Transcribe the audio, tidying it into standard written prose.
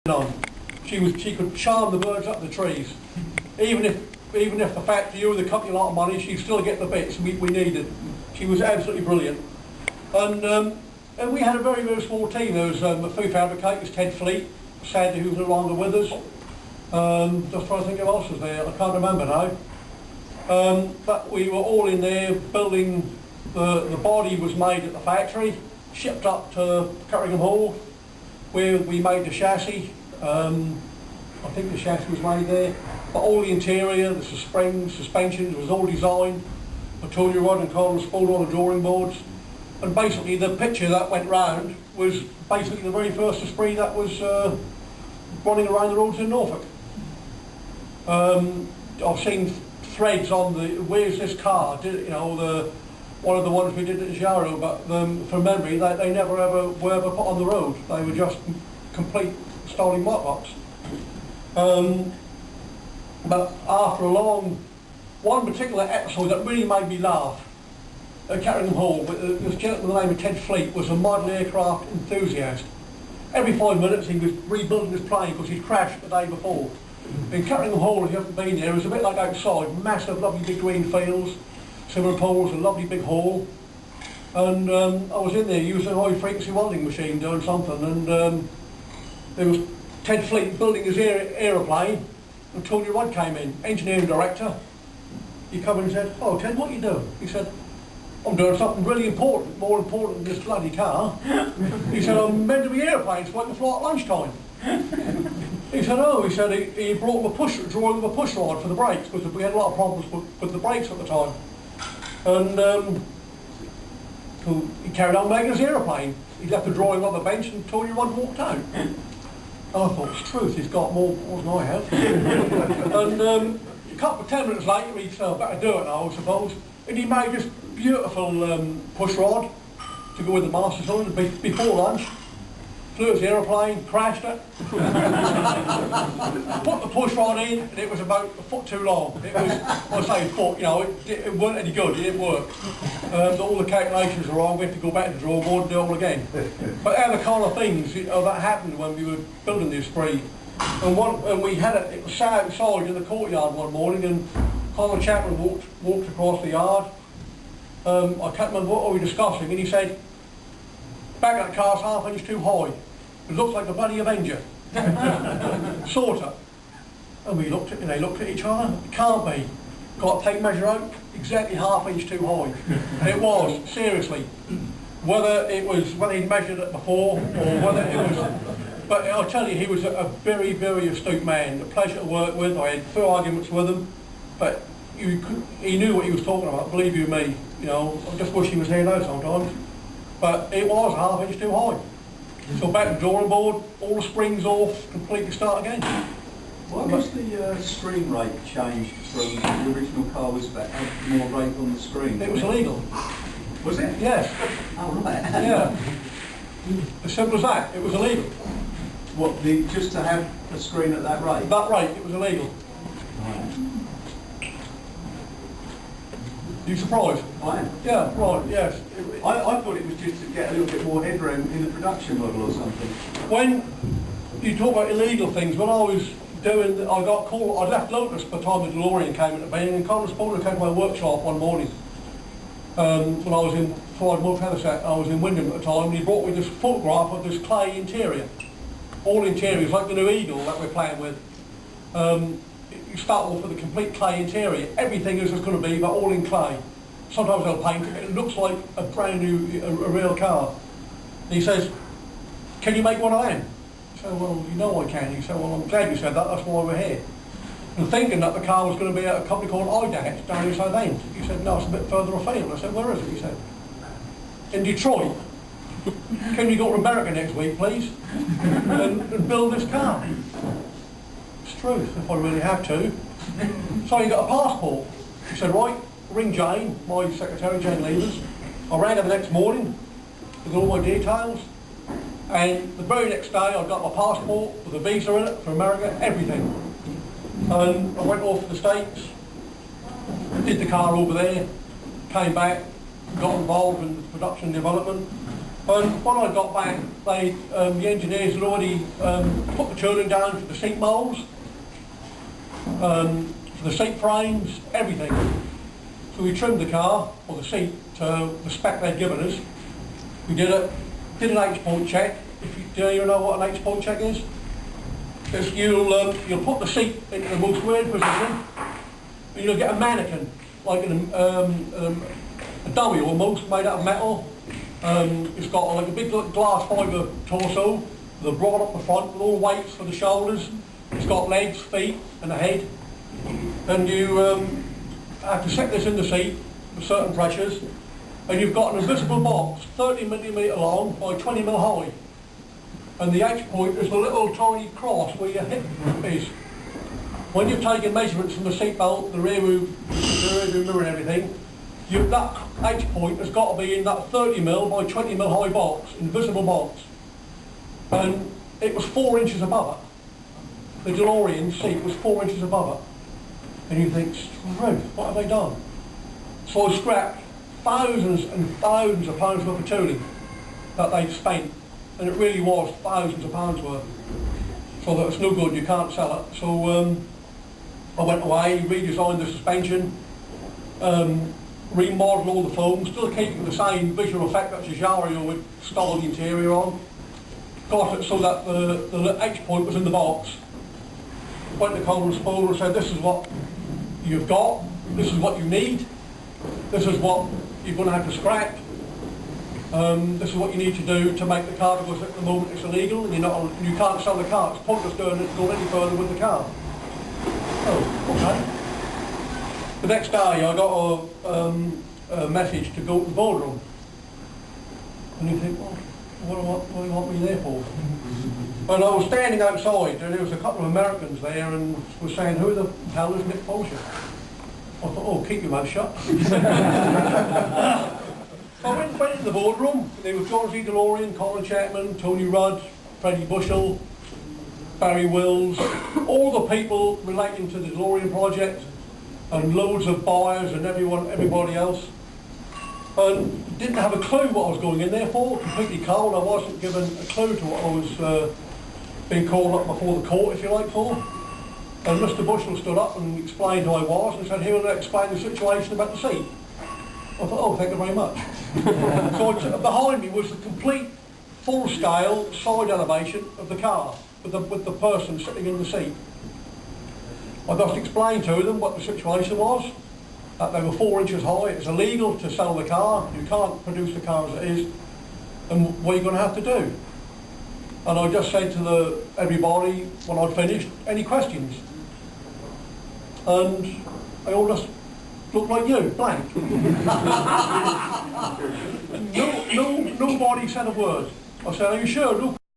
on. She could charm the birds up the trees. Even if the factory owed the company a lot of money, she'd still get the bits we needed. She was absolutely brilliant. And we had a very, very small team. There was a food fabricators, Ted Fleet, sadly who's no longer with us. Just trying to think who else was there, I can't remember now. But we were all in there building. The body was made at the factory, shipped up to Cuttingham Hall, where we made the chassis. I think the chassis was made there, but all the interior, the suspensions was all designed. Tony Rod and Colin Chapman on the drawing boards, and basically the picture that went round was basically the very first Esprit that was running around the roads in Norfolk. I've seen threads on the "where's this car?" One of the ones we did at Jaro, but from memory, they never ever were ever put on the road. They were just complete stolen mock-ups. But after one particular episode that really made me laugh at Cuttingham Hall, this gentleman by the name of Ted Fleet was a model aircraft enthusiast. Every 5 minutes he was rebuilding his plane because he'd crashed the day before. In Cuttingham Hall, if you haven't been there, it was a bit like outside, massive, lovely big green fields, swimming pools, a lovely big hall. And I was in there using a high frequency welding machine doing something, and there was Ted Fleet building his aeroplane, and Tony Rod came in, engineering director. He came in and said, "Oh Ted, what are you doing?" He said, "I'm doing something really important, more important than this bloody car." He said, "I'm meant to be airplanes so I can fly at lunchtime." He said, "Oh," he said, he brought a drawing of a push rod for the brakes, because we had a lot of problems with the brakes at the time. And he carried on making his aeroplane. He left the drawing on the bench and Tony Rod walked out. I thought, it's truth, he's got more than I have. And a couple of 10 minutes later, he said, "Better do it now, I suppose." And he made this beautiful push rod to go with the master cylinder before lunch. Flew his aeroplane, crashed it, put the push rod in, and it was about a foot too long. It was, I say foot, it weren't any good, it didn't work. All the calculations were wrong, we had to go back to the drawing board and do it all again. But they're the kind of things that happened when we were building the Esprit. And we had it was sat outside in the courtyard one morning, and Colin Chapman walked across the yard. I can't remember what we were discussing, and he said, "Back of the car's ½ inch too high. It looks like the bloody Avenger." Sort of. And they looked at each other. It can't be. Got to take measure out. Exactly ½ inch too high. And it was, seriously. Whether he'd measured it before, or whether it was. But I'll tell you, he was a very, very astute man. A pleasure to work with. I had a few arguments with him, but he knew what he was talking about. Believe you me. I just wish he was here now sometimes. But it was ½ inch too high. So back to the drawing board, all the springs off, completely start again. Why was the screen rate changed from the original car was about more rate on the screen? It was illegal. Was it? Yes. Oh right. Yeah. As simple as that. It was illegal. What, just to have a screen at that rate? That rate, it was illegal. Right. You surprised? I am. Yeah, right, yes. I thought it was just to get a little bit more headroom in the production model or something. When you talk about illegal things, when I was doing, I got called, I left Lotus by the time the DeLorean came into being, and Colin Chapman came to my workshop one morning. When I was before I'd moved to Heatherset, I was in Wyndham at the time, and he brought me this photograph of this clay interior. All interiors, like the new Eagle that we're playing with. You start off with a complete clay interior. Everything is just going to be, but all in clay. Sometimes they'll paint it. It looks like a brand new, a real car. And he says, "Can you make one of them?" I said, "Well, I can." He said, "Well, I'm glad you said that. That's why we're here." And thinking that the car was going to be at a company called IDAX down in Southend. He said, "No, it's a bit further afield." I said, "Where is it?" He said, "In Detroit. Can you go to America next week, please, and build this car?" It's true, if I really have to. So he got a passport. He said, "Right, ring Jane, my secretary, Jane Levers." I rang her the next morning with all my details, and the very next day I got my passport with a visa in it for America, everything. And I went off to the States, did the car over there, came back, got involved in the production and development, And when I got back, the engineers had already put the tooling down for the seat moulds, for the seat frames, everything. So we trimmed the car, or the seat, to the spec they'd given us. We did an H-point check. Do you know what an H-point check is? It's you'll put the seat into the most weird position, and you'll get a mannequin, like a dummy almost, made out of metal. It's got like a big glass fibre torso, with a rod up the front, with all weights for the shoulders. It's got legs, feet, and a head. And you have to set this in the seat with certain pressures, and you've got an invisible box, 30mm long by 20mm high. And the H-point is the little tiny cross where your hip is. When you've taken measurements from the seat belt, the rear view mirror and everything, that H-point has got to be in that 30mm by 20mm high box, invisible box. And it was 4 inches above it. The DeLorean seat was 4 inches above it. And you think, Ruth, what have they done? So I scrapped thousands and thousands of pounds worth of tooling that they'd spent. And it really was thousands of pounds worth. So that it's no good, you can't sell it. So I went away, redesigned the suspension, remodelled all the foam, still keeping the same visual effect that Cesario would style the interior on. Got it so that the H-point was in the box. Went to Colin Chapman and said, this is what you've got, this is what you need, this is what you're going to have to scrap. This is what you need to do to make the car, because at the moment it's illegal and you can't sell the car. It's pointless going any further with the car. Oh, okay. The next day I got a message to go to the boardroom. And you think, well, what do you want me there for? And I was standing outside and there was a couple of Americans there and was saying, who the hell is Nick Fulcher? I thought, oh, keep your mouth shut. I went into the boardroom. There was George E. DeLorean, Colin Chapman, Tony Rudd, Freddie Bushell, Barry Wills, all the people relating to the DeLorean project, and loads of buyers and everybody else. And didn't have a clue what I was going in there for, completely cold. I wasn't given a clue to what I was being called up before the court, if you like, for. And Mr. Bushell stood up and explained who I was and said, here, I'll explain the situation about the seat. I thought, oh, thank you very much. So behind me was the complete full-scale side elevation of the car with the person sitting in the seat. I just explained to them what the situation was, that they were 4 inches high, it's illegal to sell the car, you can't produce the car as it is, and what are you going to have to do? And I just said to everybody when I'd finished, any questions? And they all just looked like you, blank. Nobody said a word. I said, are you sure?